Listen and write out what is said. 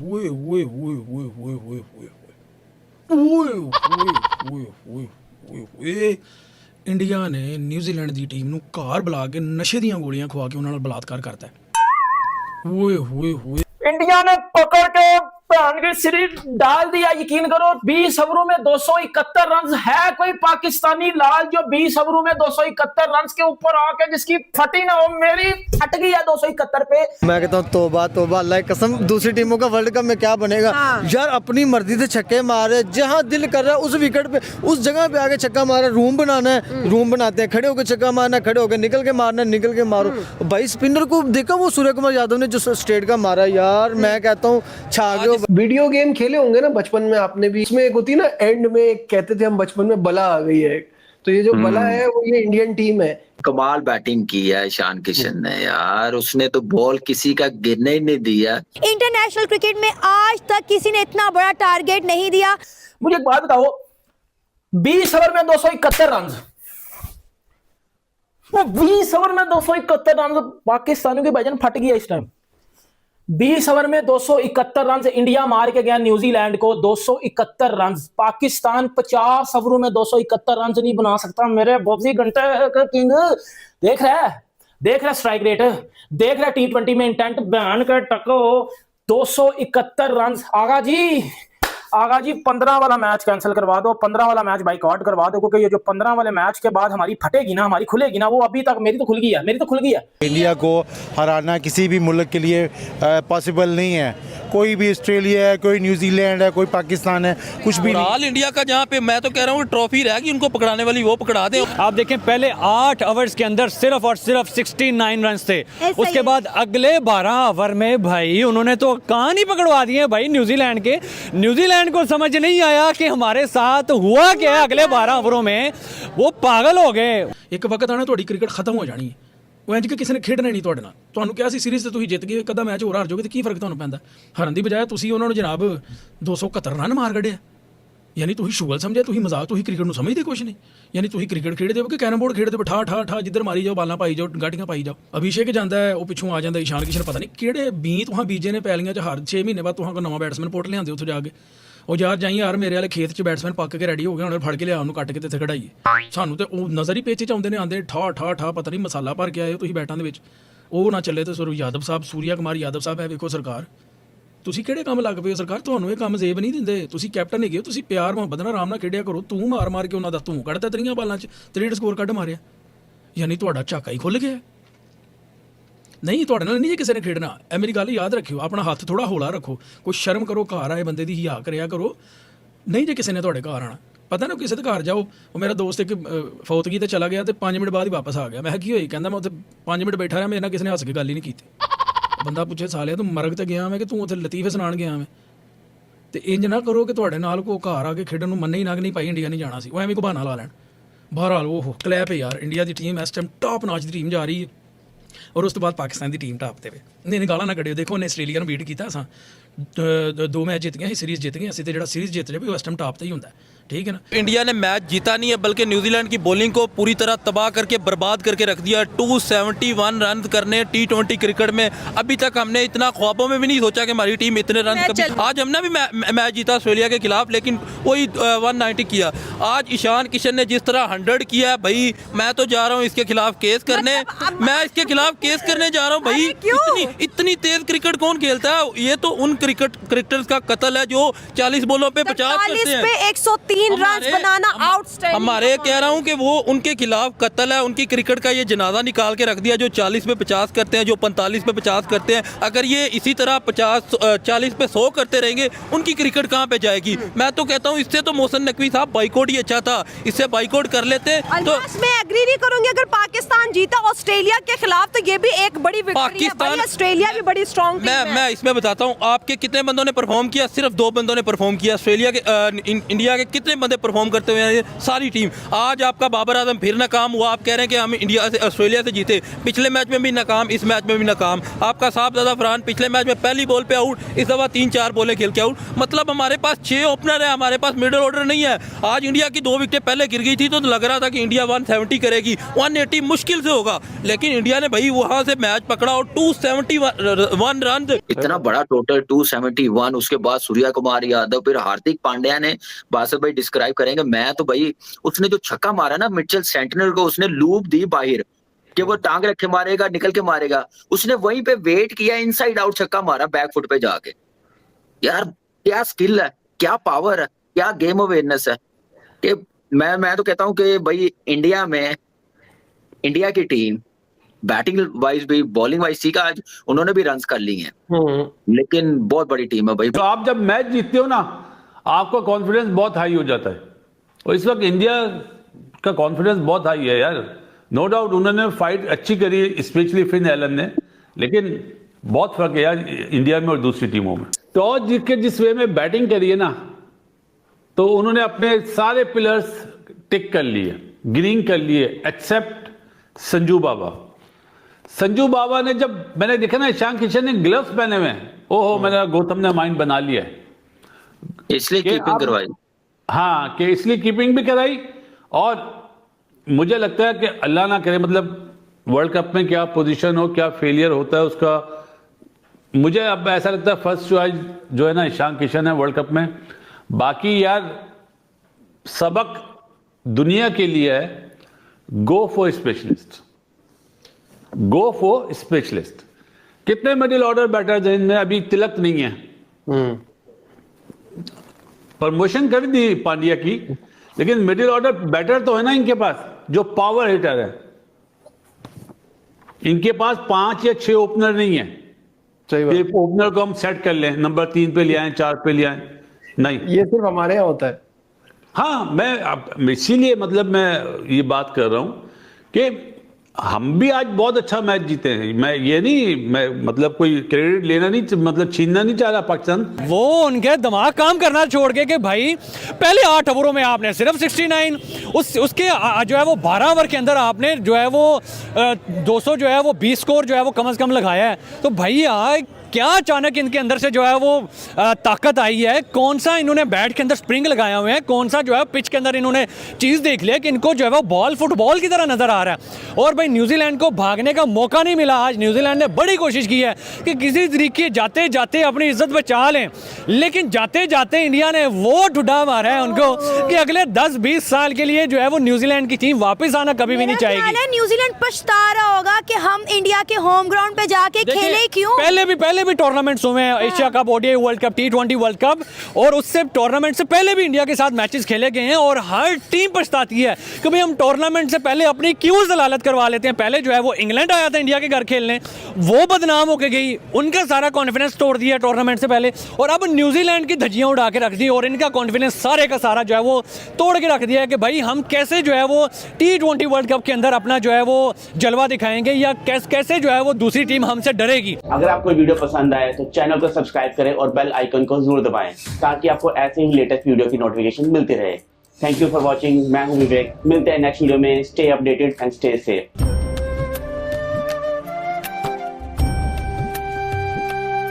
ओए ओए ओए ओए ओए ओए ओए ओए ओए ओए ओए ओए ਇੰਡੀਆ ਨੇ ਨਿਊਜ਼ੀਲੈਂਡ ਦੀ ਟੀਮ ਨੂੰ ਘਰ ਬੁਲਾ ਕੇ ਨਸ਼ੇ ਦੀਆਂ ਗੋਲੀਆਂ ਖਵਾ ਕੇ ਉਹਨਾਂ ਨਾਲ ਬਲਾਤਕਾਰ ਕਰਤਾ ਹੈ। ਓਏ ਹੋਏ ਹੋਏ इंडिया ने पकड़ के भैन की सिरी डाल दिया। यकीन करो 20 ओवरों में 271 रन है। कोई पाकिस्तानी लाल जो 20 ओवरों में 271 रन के ऊपर आके जिसकी फटी ना हो, मेरी फट गई है 271 पे। मैं कहता हूँ तौबा तौबा, अल्लाह की कसम, दूसरी टीमों का वर्ल्ड कप में क्या बनेगा। यार अपनी मर्जी से छक्के मारे, जहाँ दिल कर रहा है उस विकेट पे उस जगह पे आके छक्का मारा। रूम बनाना है, रूम बनाते हैं, खड़े होकर छक्का मारना, खड़े होकर निकल के मारना, निकल के मारो। भाई स्पिनर को देखा वो सूर्य कुमार यादव ने जो स्ट्रेट का मारा, यार मैं कहता हूँ छा गए। वीडियो गेम खेले होंगे ना बचपन में आपने भी, इसमें एक होती है ना एंड में, एक कहते थे हम बचपन में बला आ गई है, तो ये जो बला है वो ये इंडियन टीम है। कमाल बैटिंग की है ईशान किशन ने यार, उसने तो बॉल किसी का गिरने ही नहीं दिया। इंटरनेशनल क्रिकेट में आज तक किसी ने इतना बड़ा टारगेट नहीं दिया। मुझे एक बात बताओ, 20 ओवर में 271 रन, वो 20 ओवर में 271 रन पाकिस्तानियों की भाईजान फट गया इस टाइम। 20 ओवर में 271 रन इंडिया मार के गया न्यूजीलैंड को। 271 रन। पाकिस्तान 50 ओवरों में 271 रन नहीं बना सकता। मेरे बॉबी घंटे का किंग देख रहा है, देख रहा स्ट्राइक रेट, देख रहा T20 में इंटेंट, बयान कर टको 271 रन। आगा जी 15 वाला मैच कैंसिल करवा दो, 15 वाला मैच बाइकआउट करवा दो, क्योंकि ये जो 15 वाले मैच के बाद हमारी फटेगी ना, हमारी खुलेगी ना, वो अभी तक मेरी तो खुल गई है, मेरी तो खुल गई है। इंडिया को हराना किसी भी मुल्क के लिए पॉसिबल नहीं है। कोई भी ऑस्ट्रेलिया है, कोई न्यूजीलैंड है, कोई पाकिस्तान है, कुछ भी नहीं। ऑल इंडिया का जहाँ पे मैं तो कह रहा हूँ ट्रॉफी रहेगी, उनको पकड़ाने वाली वो पकड़ा दें। आप देखें पहले 8 ओवर्स के अंदर सिर्फ और सिर्फ 69 रन थे। उसके बाद अगले 12 ओवर में भाई उन्होंने तो कान ही पकड़वा दिए भाई न्यूजीलैंड के। न्यूजीलैंड को समझ नहीं आया कि हमारे साथ हुआ क्या है। अगले 12 ओवरों में वो पागल हो गए। ਇੱਕ ਵਕਤ ਆਣਾ ਤੁਹਾਡੀ ਕ੍ਰਿਕਟ ਖਤਮ ਹੋ ਜਾਣੀ ਹੈ। ਉਹ ਇੰਜ ਕਿ ਕਿਸੇ ਨੇ ਖੇਡਣਾ ਨਹੀਂ ਤੁਹਾਡੇ ਨਾਲ। ਤੁਹਾਨੂੰ ਕਿਹਾ ਸੀ ਸੀਰੀਜ਼ ਤੇ ਤੁਸੀਂ ਜਿੱਤ ਗਏ, ਇੱਕ ਅੱਧਾ ਮੈਚ ਹੋਰ ਹਾਰ ਜਾਓਗੇ ਤੇ ਕੀ ਫਰਕ ਤੁਹਾਨੂੰ ਪੈਂਦਾ। ਹਾਰਨ ਦੀ ਬਜਾਏ ਤੁਸੀਂ ਉਹਨਾਂ ਨੂੰ ਜਨਾਬ 271 ਰਨ ਮਾਰ ਕੱਢਿਆ। ਯਾਨੀ ਤੁਸੀਂ ਸ਼ੁਗਲ ਸਮਝਿਆ, ਤੁਸੀਂ ਮਜ਼ਾਕ, ਤੁਸੀਂ ਕ੍ਰਿਕਟ ਨੂੰ ਸਮਝਦੇ ਕੁਛ ਨਹੀਂ। ਯਾਨੀ ਤੁਸੀਂ ਕ੍ਰਿਕਟ ਖੇਡਦੇ ਹੋ ਕਿ ਕੈਰਮ ਬੋਰਡ ਖੇਡਦੇ ਹੋ, ਠਾ ਠਾ ਠਾ ਜਿੱਧਰ ਮਾਰੀ ਜਾਓ, ਬਾਲਾਂ ਪਾਈ ਜਾਓ, ਗਾਟੀਆਂ ਪਾਈ ਜਾਓ। ਅਭਿਸ਼ੇਕ ਜਾਂਦਾ ਹੈ, ਉਹ ਪਿੱਛੋਂ ਆ ਜਾਂਦਾ ਈਸ਼ਾਨ ਕਿਸ਼ਨ, ਪਤਾ ਨਹੀਂ ਕਿਹੜੇ ਬੀਂ ਤੁਹਾਂ ਬੀਜੇ ਨੇ ਪੈਲੀਆਂ 'ਚ। ਹਰ 6 ਮਹੀਨੇ ਬਾਅਦ ਤੁਹਾਂ ਕੋ ਨਵਾਂ ਬੈਟਸਮੈਨ ਪੁੱਟ ਲਿਆਂਦੇ ਉੱਥੇ ਜਾ ਕੇ। ਉਹ ਯਾਰ ਜਾਈ ਯਾਰ ਮੇਰੇ ਵਾਲੇ ਖੇਤ 'ਚ ਬੈਟਸਮੈਨ ਪੱਕ ਕੇ ਰੈਡੀ ਹੋ ਗਏ, ਹੁਣ ਫੜ ਕੇ ਲਿਆ ਉਹਨੂੰ, ਕੱਟ ਕੇ ਤੇ ਇੱਥੇ ਖੜਾਈਏ। ਸਾਨੂੰ ਤੇ ਉਹ ਨਜ਼ਰ ਹੀ ਪੇਚੇ 'ਚ ਆਉਂਦੇ ਨੇ, ਆਉਂਦੇ ਠਾ ਠਾ ਠਾ, ਪਤਾ ਨਹੀਂ ਮਸਾਲਾ ਭਰ ਕੇ ਆਏ ਹੋ ਤੁਸੀਂ ਬੈਟਾਂ ਦੇ ਵਿੱਚ। ਉਹ ਨਾ ਚੱਲੇ ਤੇ ਸਰ ਯਾਦਵ ਸਾਹਿਬ, ਸੂਰਿਆ ਕੁਮਾਰ ਯਾਦਵ ਸਾਹਿਬ ਹੈ, ਵੇਖੋ ਸਰਕਾਰ ਤੁਸੀਂ ਕਿਹੜੇ ਕੰਮ ਲੱਗ ਪਏ ਹੋ। ਸਰਕਾਰ ਤੁਹਾਨੂੰ ਇਹ ਕੰਮ ਜ਼ੇਬ ਨਹੀਂ ਦਿੰਦੇ। ਤੁਸੀਂ ਕੈਪਟਨ ਹੈਗੇ ਹੋ, ਤੁਸੀਂ ਪਿਆਰ ਮੁਹੱਬਤ ਨਾਲ ਆਰਾਮ ਨਾਲ ਖੇਡਿਆ ਕਰੋ। ਤੂੰ ਮਾਰ ਮਾਰ ਕੇ ਉਹਨਾਂ ਦਾ ਤੂੰ ਕੱਢਦਾ ਤੇਰੀਆਂ ਬਾਲਾਂ 'ਚ, 63 ਸਕੋਰ ਕੱਢ ਮਾਰਿਆ। ਯਾਨੀ ਤੁਹਾਡਾ ਝਾਕਾ ਹੀ ਖੁੱਲ ਗਿਆ। ਨਹੀਂ ਤੁਹਾਡੇ ਨਾਲ ਨਹੀਂ ਜੇ ਕਿਸੇ ਨੇ ਖੇਡਣਾ। ਇਹ ਮੇਰੀ ਗੱਲ ਯਾਦ ਰੱਖਿਓ, ਆਪਣਾ ਹੱਥ ਥੋੜਾ ਹੌਲਾ ਰੱਖੋ, ਕੋਈ ਸ਼ਰਮ ਕਰੋ, ਘਰ ਆਏ ਬੰਦੇ ਦੀ ਹਿਆ ਕਰਿਆ ਕਰੋ। ਨਹੀਂ ਜੇ ਕਿਸੇ ਨੇ ਤੁਹਾਡੇ ਘਰ ਆਉਣਾ, ਪਤਾ ਨਾ ਕਿਸੇ ਦੇ ਘਰ ਜਾਓ। ਉਹ ਮੇਰਾ ਦੋਸਤ ਇੱਕ ਫੌਤਗੀ ਤੇ ਚਲਾ ਗਿਆ ਤੇ 5 ਮਿੰਟ ਬਾਅਦ ਹੀ ਵਾਪਸ ਆ ਗਿਆ। ਮੈਂ ਕਿਹਾ ਕੀ ਹੋਈ? ਕਹਿੰਦਾ ਮੈਂ ਉੱਥੇ 5 ਮਿੰਟ ਬੈਠਾ ਰਿਹਾ, ਮੇਰੇ ਨਾਲ ਕਿਸੇ ਨੇ ਹੱਸ ਕੇ ਗੱਲ ਹੀ ਨਹੀਂ ਕੀਤੀ। ਬੰਦਾ ਪੁੱਛੇ ਸਾਲਿਆ ਤੂੰ ਮਰਗ ਤੇ ਗਿਆ ਮੈਂ ਕਿ ਤੂੰ ਉੱਥੇ ਲਤੀਫੇ ਸੁਣਾਉਣ ਗਿਆ ਮੈਂ। ਤੇ ਇੰਜ ਨਾ ਕਰੋ ਕਿ ਤੁਹਾਡੇ ਨਾਲ ਕੋਈ ਘਰ ਆ ਕੇ ਖੇਡਣ ਨੂੰ ਮੰਨੇ ਹੀ ਨਾ ਕਿ ਨਹੀਂ ਭਾਈ ਇੰਡੀਆ ਨਹੀਂ ਜਾਣਾ ਸੀ, ਉਹ ਐਵੇਂ ਕੋਈ ਬਹਾਨਾ ਲਾ ਲੈਣ। ਬਹਰਹਾਲ ਉਹ ਕਲੈਪ ਹੈ ਯਾਰ, ਇੰਡੀਆ ਦੀ ਟੀਮ ਇਸ ਟਾਈਮ ਟਾਪ ਨਾਚ ਦੀ ਟੀਮ ਜਾ ਰਹੀ ਹੈ। ਔਰ ਉਸ ਤੋਂ ਬਾਅਦ ਪਾਕਿਸਤਾਨ ਦੀ ਟੀਮ ਟਾਪ 'ਤੇ ਵੇ। ਨਹੀਂ ਗਾਲਾਂ ਨਾ ਕੱਢਿਓ, ਦੇਖੋ ਉਹਨੇ ਆਸਟ੍ਰੇਲੀਆ ਨੂੰ ਬੀਟ ਕੀਤਾ। ਅਸਾਂ 2 मैच जीत गए, सीरीज़ जीत गए। ਅਸੀਂ ਤੇ ਜਿਹੜਾ ਸੀਰੀਜ਼ ਜਿੱਤ ਜਾਵੇ ਉਹ ਇਸ ਟਾਈਮ ਟਾਪ ਤੇ ਹੀ ਹੁੰਦਾ, ठीक है ना। इंडिया ने मैच जीता नहीं है, बल्कि न्यूजीलैंड की बॉलिंग को पूरी तरह तबाह करके बर्बाद करके रख दिया। 271 रन करने T20 क्रिकेट में अभी तक हमने इतना ख्वाबों में भी नहीं सोचा कि हमारी टीम इतने रन कभी। आज हमने भी मैच जीता ऑस्ट्रेलिया के खिलाफ, लेकिन वही 190 किया। आज ईशान किशन ने जिस तरह 100 किया है भाई, मैं तो जा रहा हूँ इसके खिलाफ केस करने। मैं इसके खिलाफ केस करने जा रहा हूँ भाई। इतनी तेज क्रिकेट कौन खेलता है? ये तो उन क्रिकेटर्स का कत्ल है जो 40 बॉलों पे 50 करते हैं। 103 रन बनाना आउटस्टैंडिंग। हमारे कह रहा हूं कि वो उनके खिलाफ कत्ल है। उनकी क्रिकेट का ये जनाजा निकाल के रख दिया, जो 40 पे 50 करते हैं, जो 45 पे 50 करते हैं। अगर ये इसी तरह 40 पे 100 करते रहेंगे, उनकी क्रिकेट कहाँ पे जाएगी? मैं तो कहता हूँ इससे तो मोहसिन नकवी साहब बाइकआउट ही अच्छा था, इससे बाइकआउट कर लेते। तो मैं एग्री नहीं करूंगी, अगर पाकिस्तान जीता ऑस्ट्रेलिया के खिलाफ तो ये भी एक बड़ी विक्ट्री है। ऑस्ट्रेलिया भी बड़ी स्ट्रॉन्ग टीम है। मैं इसमें बताता हूँ आपके कितने बंदों ने परफॉर्म किया। सिर्फ 2 बंदों ने परफॉर्म किया। ऑस्ट्रेलिया के इंडिया के कितने बंदे परफॉर्म करते हुए हैं? सारी टीम। आज आपका बाबर आजम फिर नाकाम हुआ। आप कह रहे हैं कि हम इंडिया से ऑस्ट्रेलिया से जीते, पिछले मैच में भी नाकाम, इस मैच में भी नाकाम। आपका साहबजादा फरहान पिछले मैच में पहली बॉल पे आउट, इस दफ़ा 3-4 बॉलें खेल के आउट। मतलब हमारे पास 6 ओपनर है, हमारे पास मिडिल ऑर्डर नहीं है। आज इंडिया की 2 विकेटें पहले गिर गई थी तो लग रहा था कि इंडिया 170 करेगी, 180 मुश्किल से होगा, लेकिन इंडिया ने भाई वहाँ से मैच पकड़ा और 270 271 रन। इतना बड़ा टोटल 271, उसके बाद सूर्या कुमार यादव, फिर हार्दिक पांड्या ने, बासर भाई डिस्क्राइब करेंगे। मैं तो भाई उसने जो छक्का मारा ना मिचेल सेंटिनल को, उसने लूप दी बाहर कि वो टांग रखे मारेगा, निकल के मारेगा, उसने वहीं पे वेट किया, इनसाइड आउट छक्का मारा बैक फुट पे जाके। यार क्या स्किल है, क्या पावर है, क्या गेम अवेयरनेस है कि मैं तो कहता हूं कि भाई इंडिया की टीम बैटिंग वाइज भी बॉलिंग वाइज ठीक है, आज उन्होंने भी रन्स कर लिए हैं, लेकिन बहुत बड़ी टीम है भाई। तो आप जब मैच जीतते हो ना, आपका कॉन्फिडेंस बहुत हाई हो जाता है, और इस वक्त इंडिया का कॉन्फिडेंस बहुत हाई है यार। नो डाउट उन्होंने फाइट अच्छी करी, स्पेशली फिन एलन ने, लेकिन बहुत फर्क है यार इंडिया में और दूसरी टीमों में। टॉस जीत के जिस वे में बैटिंग करी है ना, तो उन्होंने अपने सारे पिलर्स टिक कर लिए, ग्रीन कर लिए, एक्सेप्ट संजू बाबा। संजू बाबा ने, जब मैंने देखा ना ईशान किशन ने ग्लव्स पहने हुए हैं, ओहो मेरा गौतम ने माइंड बना लिया है, इसलिए कीपिंग करवाई। हाँ, कि इसलिए कीपिंग भी कराई। और मुझे लगता है कि अल्लाह ना करे, मतलब वर्ल्ड कप में क्या पोजीशन हो, क्या फेलियर होता है उसका, मुझे अब ऐसा लगता है फर्स्ट चॉइस जो है ना ईशान किशन है वर्ल्ड कप में। बाकी यार सबक दुनिया के लिए है, go for specialist, go for specialist. कितने मिडिल ऑर्डर बैटर्स हैं इनमें, अभी तिलक नहीं है, प्रमोशन कर दी पांड्या की, लेकिन मिडिल ऑर्डर बैटर तो है ना इनके पास जो पावर हिटर है। इनके पास 5 या 6 ओपनर नहीं है। सही बात। ओपनर को हम सेट कर लें, नंबर 3 पे ले आए, 4 पे ले आए, नहीं, ये सिर्फ हमारे यहाँ होता है। हाँ, मैं इसीलिए मतलब मैं ये बात कर रहा हूं कि हम भी आज बहुत अच्छा मैच जीते हैं। मैं मतलब कोई क्रेडिट लेना नहीं, मतलब छीनना नहीं चाह रहा पाकिस्तान। वो उनके दिमाग काम करना छोड़ के कि भाई पहले 8 ओवरों में आपने सिर्फ 69, उसके जो है वो 12 ओवर के अंदर आपने जो है वो 200 जो है वो 20 स्कोर जो है वो कम से कम लगाया है। तो भैया क्या अचानक इनके अंदर से जो है वो ताकत आई है, कौन सा इन्होंने बैट के अंदर स्प्रिंग लगाया हुए हैं, कौन सा जो है पिच के अंदर इन्होंने चीज़ देख लिया कि इनको जो है वो बॉल फुटबॉल की तरह नजर आ रहा है। और भाई न्यूजीलैंड को भागने का मौका नहीं मिला। आज न्यूजीलैंड ने बड़ी कोशिश की है कि किसी तरीके जाते जाते अपनी इज्जत बचा लें, लेकिन जाते जाते इंडिया ने वो ठुड्डा मारा है उनको कि अगले 10-20 साल के लिए जो है वो न्यूजीलैंड की टीम वापस आना कभी भी नहीं चाहेगी। न्यूजीलैंड पछता रहा होगा कि हम इंडिया के होम ग्राउंड पे जाके खेले क्यों। पहले भी टूर्नामेंट्स हुए हैं, Asia cup, ODI world cup, T20 world cup, और उससे टूर्नामेंट से पहले भी इंडिया के साथ मैचेस खेले गए हैं। और हर टीम पछताती है कि भाई हम टूर्नामेंट से पहले अपनी क्यों दलालत करवा लेते हैं। पहले जो है वो इंग्लैंड आया था इंडिया के घर खेलने, वो बदनाम होके गई, उनका सारा कॉन्फिडेंस तोड़ दिया टूर्नामेंट से पहले, और अब न्यूजीलैंड की धज्जियां उड़ा के रख दी और इनका कॉन्फिडेंस सारे का सारा जो है वो तोड़ के रख दिया है कि भाई हम कैसे जो है वो T20 वर्ल्ड कप के अंदर अपना जो है वो जलवा दिखाएंगे, या कैसे जो है वो दूसरी टीम हमसे डरेगी। अगर आपको वीडियो पसंद आए तो चैनल को सब्सक्राइब करें और बेल आइकन को जरूर दबाएं ताकि आपको ऐसे ही लेटेस्ट वीडियो की नोटिफिकेशन मिलती रहे। Thank you for watching. मैं हूं विवेक, मिलते हैं नेक्स्ट वीडियो में। Stay updated and stay safe.